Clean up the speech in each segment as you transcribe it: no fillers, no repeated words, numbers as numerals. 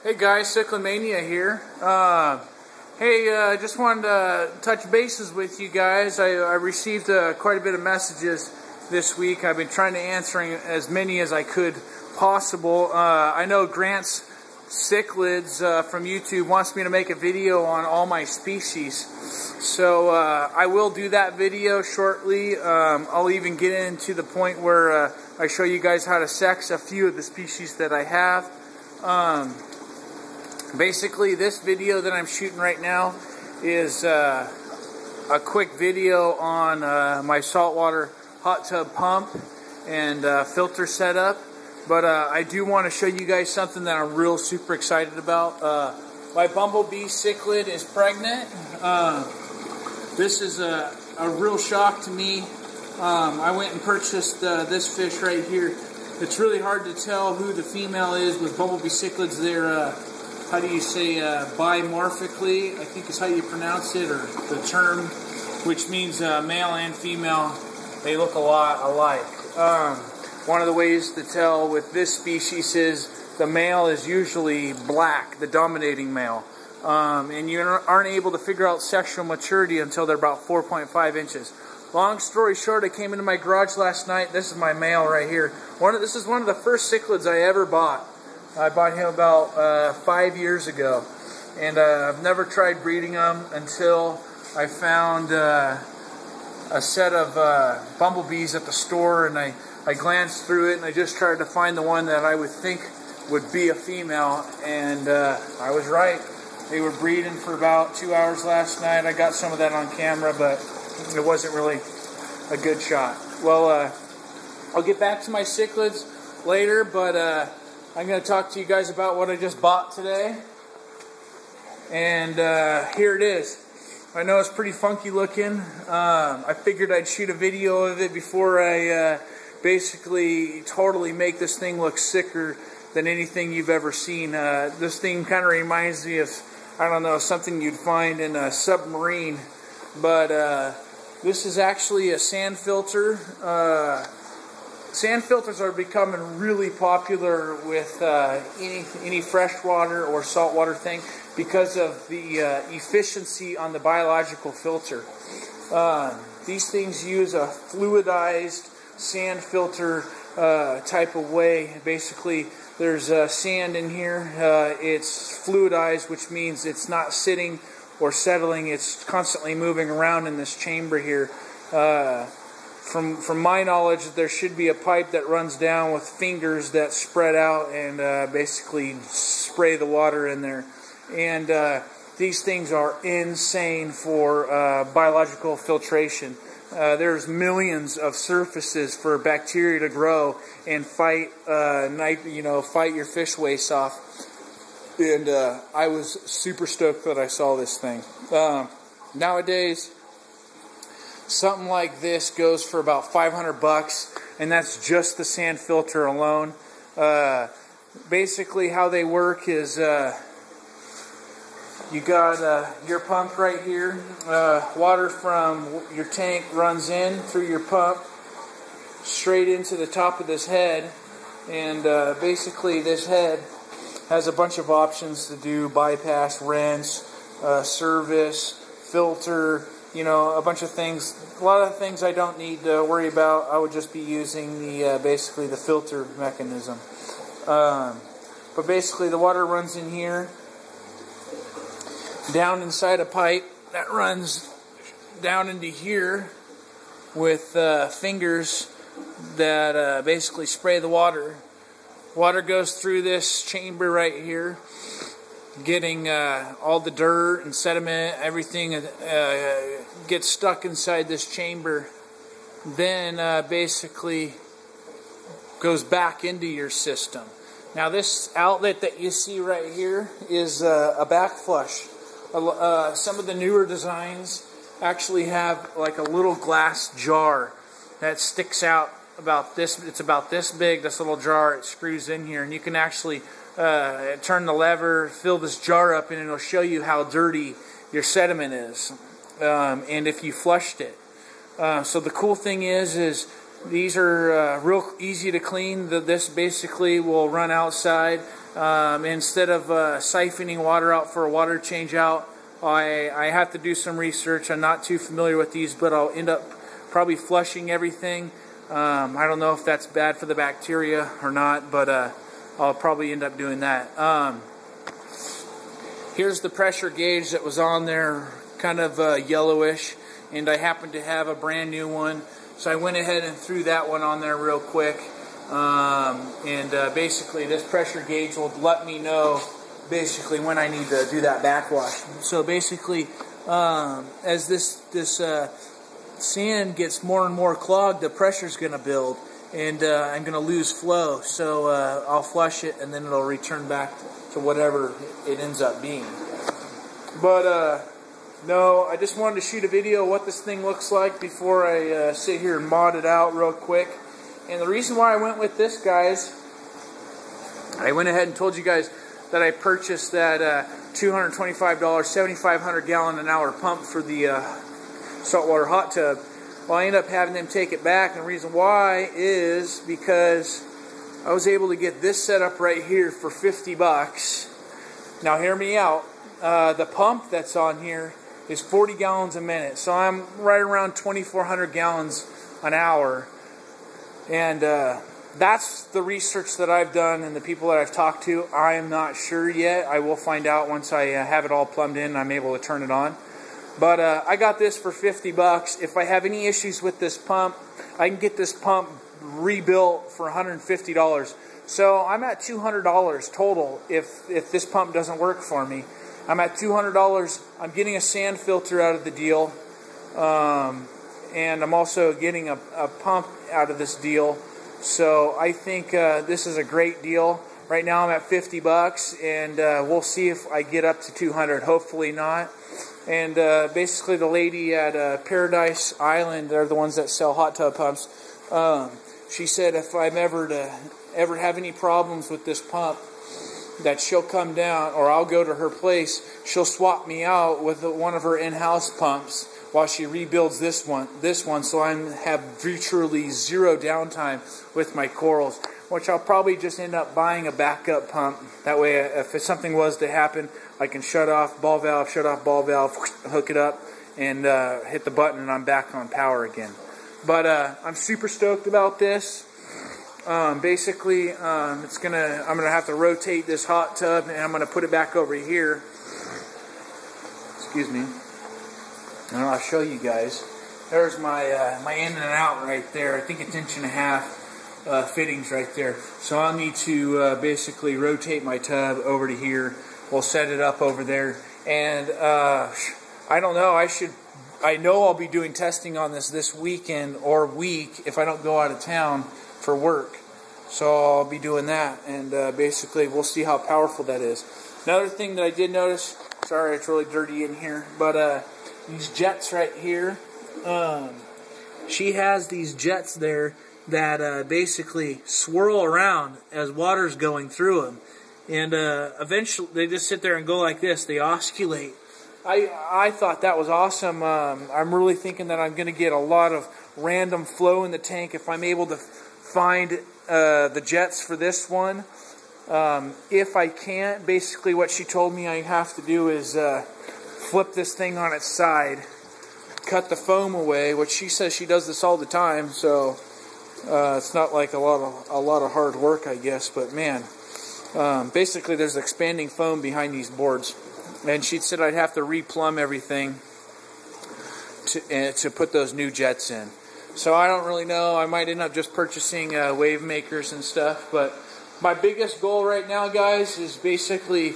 Hey guys, Cyclamania here. Just wanted to touch bases with you guys. I received quite a bit of messages this week. I've been trying to answering as many as I could possible. I know Grant's Cichlids from YouTube wants me to make a video on all my species. So I will do that video shortly. I'll even get into the point where I show you guys how to sex a few of the species that I have. Basically, this video that I'm shooting right now is a quick video on my saltwater hot tub pump and filter setup. But I do want to show you guys something that I'm real super excited about. My bumblebee cichlid is pregnant. This is a real shock to me. I went and purchased this fish right here. It's really hard to tell who the female is with bumblebee cichlids. They're how do you say, bimorphically, I think is how you pronounce it, or the term, which means male and female, they look a lot alike. One of the ways to tell with this species is the male is usually black, the dominating male. And you aren't able to figure out sexual maturity until they're about 4.5 inches. Long story short, I came into my garage last night. This is my male right here. This is one of the first cichlids I ever bought. I bought him about 5 years ago, and I've never tried breeding them until I found a set of bumblebees at the store, and I glanced through it, and I just tried to find the one that I would think would be a female, and I was right. They were breeding for about 2 hours last night. I got some of that on camera, but it wasn't really a good shot. Well, I'll get back to my cichlids later, but I'm going to talk to you guys about what I just bought today. And here it is. I know it's pretty funky looking. I figured I'd shoot a video of it before I basically totally make this thing look sicker than anything you've ever seen. This thing kind of reminds me of, I don't know, something you'd find in a submarine. But this is actually a sand filter. Sand filters are becoming really popular with any freshwater or saltwater thing because of the efficiency on the biological filter. These things use a fluidized sand filter type of way. Basically, there's sand in here. It's fluidized, which means it's not sitting or settling. It's constantly moving around in this chamber here. From my knowledge, there should be a pipe that runs down with fingers that spread out and basically spray the water in there. And these things are insane for biological filtration. There's millions of surfaces for bacteria to grow and fight your fish waste off. And I was super stoked that I saw this thing. Nowadays, something like this goes for about 500 bucks, and that's just the sand filter alone. Basically, how they work is you got your pump right here. Water from your tank runs in through your pump straight into the top of this head, and basically this head has a bunch of options to do: bypass, rinse, service, filter, a bunch of things. A lot of things I don't need to worry about. I would just be using the basically the filter mechanism. But basically the water runs in here, down inside a pipe that runs down into here with fingers that basically spray the water. Water goes through this chamber right here, getting all the dirt and sediment, everything gets stuck inside this chamber, then basically goes back into your system. Now this outlet that you see right here is a backflush. Some of the newer designs actually have like a little glass jar that sticks out about this. It's about this big, this little jar. It screws in here, and you can actually turn the lever, fill this jar up, and it'll show you how dirty your sediment is, and if you flushed it. So the cool thing is these are real easy to clean. This basically will run outside. Instead of siphoning water out for a water change out, I have to do some research. I'm not too familiar with these, but I'll end up probably flushing everything. I don't know if that's bad for the bacteria or not, but I'll probably end up doing that. Here's the pressure gauge that was on there, kind of yellowish, and I happen to have a brand new one, so I went ahead and threw that one on there real quick. Basically this pressure gauge will let me know basically when I need to do that backwash. So basically as this sand gets more and more clogged, the pressure's going to build, and I'm going to lose flow. So I'll flush it, and then it'll return back to whatever it ends up being. But no, I just wanted to shoot a video of what this thing looks like before I sit here and mod it out real quick. And the reason why I went with this, guys, I went ahead and told you guys that I purchased that $225 7,500 gallon an hour pump for the saltwater hot tub. Well, I ended up having them take it back, and the reason why is because I was able to get this set up right here for 50 bucks. Now hear me out. The pump that's on here is 40 gallons a minute, so I'm right around 2,400 gallons an hour. And that's the research that I've done and the people that I've talked to. I am not sure yet. I will find out once I have it all plumbed in and I'm able to turn it on. But I got this for 50 bucks. If I have any issues with this pump, I can get this pump rebuilt for $150. So I'm at $200 total if this pump doesn't work for me. I'm at $200. I'm getting a sand filter out of the deal. And I'm also getting a pump out of this deal. So I think this is a great deal. Right now I'm at 50 bucks, and we'll see if I get up to 200. Hopefully not. And basically the lady at Paradise Island, they're the ones that sell hot tub pumps, she said if I'm ever have any problems with this pump, that she'll come down, or I'll go to her place, she'll swap me out with one of her in-house pumps while she rebuilds this one, so I have virtually zero downtime with my corals, which I'll probably just end up buying a backup pump. That way, if something was to happen, I can shut off ball valve, hook it up, and hit the button, and I'm back on power again. But I'm super stoked about this. Basically, I'm gonna have to rotate this hot tub, and I'm gonna put it back over here. Excuse me. And I'll show you guys. There's my my in and out right there. I think it's 1.5 inch fittings right there. So I'll need to basically rotate my tub over to here. We'll set it up over there, and I don't know. I know I'll be doing testing on this weekend or week if I don't go out of town for work. So I'll be doing that, and basically we'll see how powerful that is. Another thing that I did notice, sorry it's really dirty in here, but these jets right here, she has these jets there that basically swirl around as water's going through them, and eventually they just sit there and go like this. They oscillate. I thought that was awesome. I'm really thinking that I'm going to get a lot of random flow in the tank if I'm able to find the jets for this one. If I can't, basically what she told me I have to do is flip this thing on its side, cut the foam away, which she says she does this all the time, so it's not like a lot of hard work, I guess. But man, basically there's expanding foam behind these boards, and she said I'd have to replumb everything to put those new jets in. So I don't really know. I might end up just purchasing wave makers and stuff. But my biggest goal right now, guys, is basically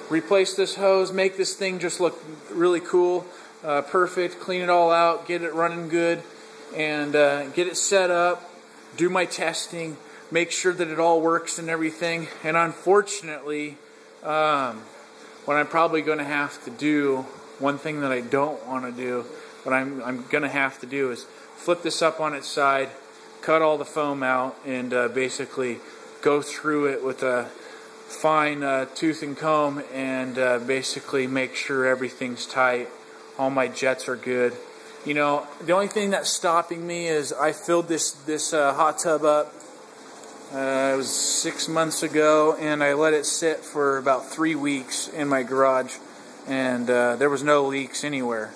replace this hose, make this thing just look really cool, perfect, clean it all out, get it running good, and get it set up, do my testing, make sure that it all works and everything. And unfortunately, what I'm probably going to have to do, one thing that I don't want to do, what I'm going to have to do is flip this up on its side, cut all the foam out, and basically go through it with a fine tooth and comb, and basically make sure everything's tight, all my jets are good. You know, the only thing that's stopping me is I filled this hot tub up It was 6 months ago, and I let it sit for about 3 weeks in my garage, and there was no leaks anywhere.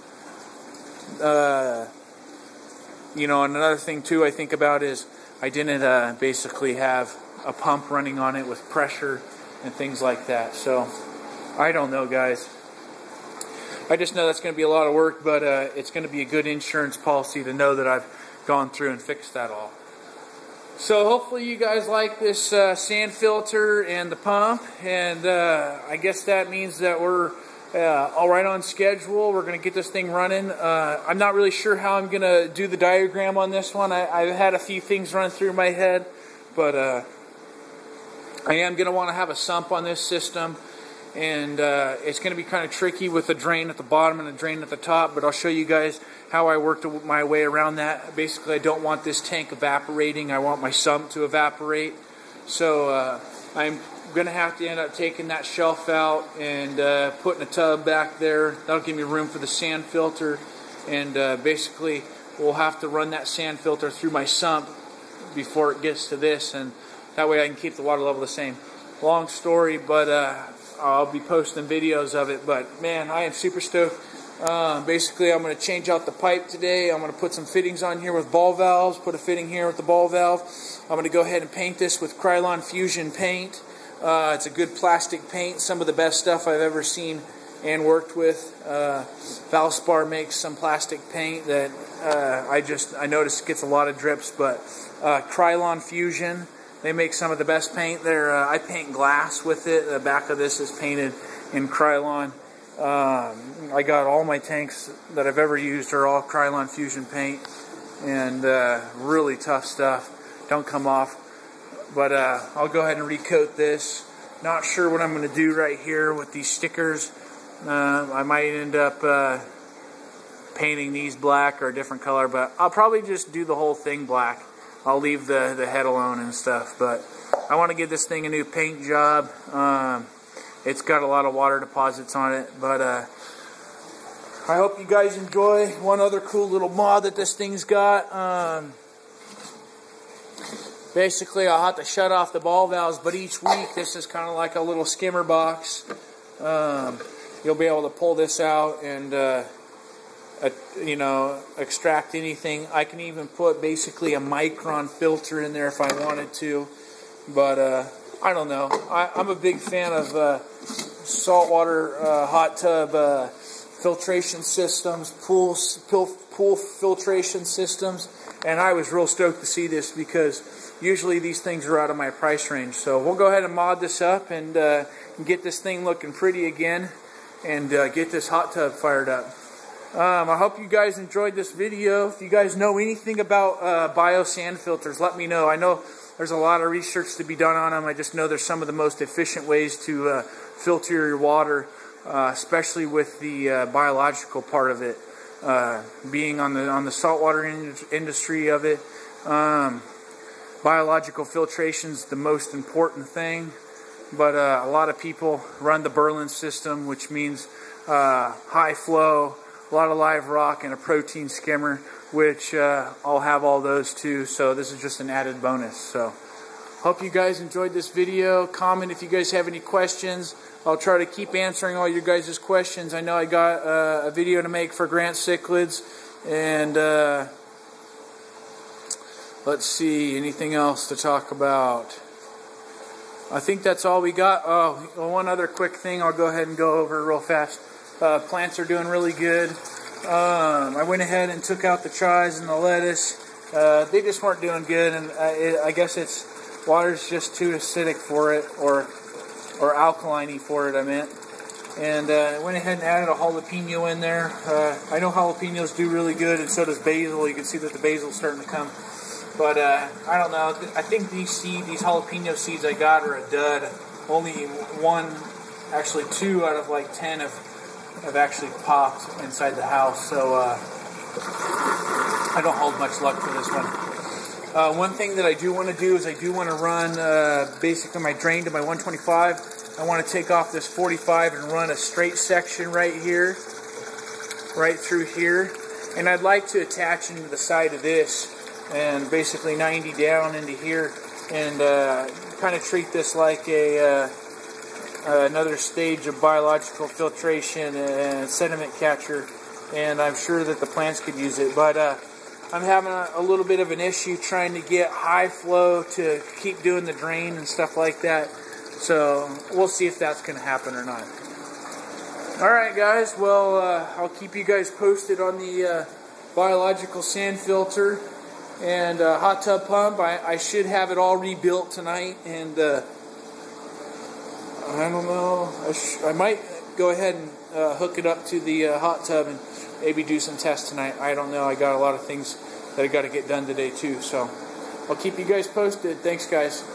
You know, and another thing too I think about is I didn't basically have a pump running on it with pressure and things like that. So I don't know, guys. I just know that's going to be a lot of work, but it's going to be a good insurance policy to know that I've gone through and fixed that all. So hopefully you guys like this sand filter and the pump, and I guess that means that we're all right on schedule. We're going to get this thing running. I'm not really sure how I'm going to do the diagram on this one. I've had a few things run through my head, but I am going to want to have a sump on this system, and it's going to be kind of tricky with a drain at the bottom and a drain at the top, but I'll show you guys how I worked my way around that. Basically, I don't want this tank evaporating. I want my sump to evaporate. So I'm going to have to end up taking that shelf out and putting a tub back there. That'll give me room for the sand filter. And basically, we'll have to run that sand filter through my sump before it gets to this. And that way I can keep the water level the same. Long story, but I'll be posting videos of it. But man, I am super stoked. Basically, I'm going to change out the pipe today. I'm going to put some fittings on here with ball valves, put a fitting here with the ball valve. I'm going to go ahead and paint this with Krylon Fusion paint. It's a good plastic paint, some of the best stuff I've ever seen and worked with. Valspar makes some plastic paint that I noticed gets a lot of drips, but Krylon Fusion, they make some of the best paint. I paint glass with it. The back of this is painted in Krylon. I got all my tanks that I've ever used are all Krylon Fusion paint, and really tough stuff. Don't come off. But I'll go ahead and recoat this. Not sure what I'm going to do right here with these stickers. I might end up painting these black or a different color, but I'll probably just do the whole thing black. I'll leave the head alone and stuff, but I want to give this thing a new paint job. It's got a lot of water deposits on it, but I hope you guys enjoy. One other cool little mod that this thing's got. Basically, I'll have to shut off the ball valves, but each week this is kind of like a little skimmer box. You'll be able to pull this out and you know, extract anything. I can even put basically a micron filter in there if I wanted to, but I don't know. I'm a big fan of saltwater hot tub filtration systems, pool filtration systems, and I was real stoked to see this because usually these things are out of my price range. So we'll go ahead and mod this up and get this thing looking pretty again and get this hot tub fired up. I hope you guys enjoyed this video. If you guys know anything about bio sand filters, let me know. I know there's a lot of research to be done on them. I just know there's some of the most efficient ways to filter your water, especially with the biological part of it. Being on the saltwater industry of it, biological filtration is the most important thing. But a lot of people run the Berlin system, which means high flow, a lot of live rock, and a protein skimmer, which I'll have all those too, so this is just an added bonus. So hope you guys enjoyed this video. Comment if you guys have any questions. I'll try to keep answering all your guys' questions. I know I got a video to make for Grant Cichlids, and let's see, anything else to talk about? I think that's all we got. Oh, one other quick thing I'll go ahead and go over real fast. Plants are doing really good. I went ahead and took out the chives and the lettuce. They just weren't doing good, and I guess water's just too acidic for it, or alkaline-y for it, I meant. And I went ahead and added a jalapeno in there. I know jalapenos do really good, and so does basil. You can see that the basil's starting to come. But I don't know. I think these jalapeno seeds I got are a dud. Only actually 2 out of like 10 have actually popped inside the house. So I don't hold much luck for this one. One thing that I do want to do is I do want to run basically my drain to my 125. I want to take off this 45 and run a straight section right here, right through here. And I'd like to attach into the side of this and basically 90 down into here and kind of treat this like another stage of biological filtration and sediment capture, and I'm sure that the plants could use it. But I'm having a little bit of an issue trying to get high flow to keep doing the drain and stuff like that. So we'll see if that's going to happen or not. Alright guys, well I'll keep you guys posted on the biological sand filter and hot tub pump. I should have it all rebuilt tonight, and I don't know, I might go ahead and hook it up to the hot tub and maybe do some tests tonight. I don't know, I got a lot of things that I got to get done today too, so I'll keep you guys posted. Thanks guys.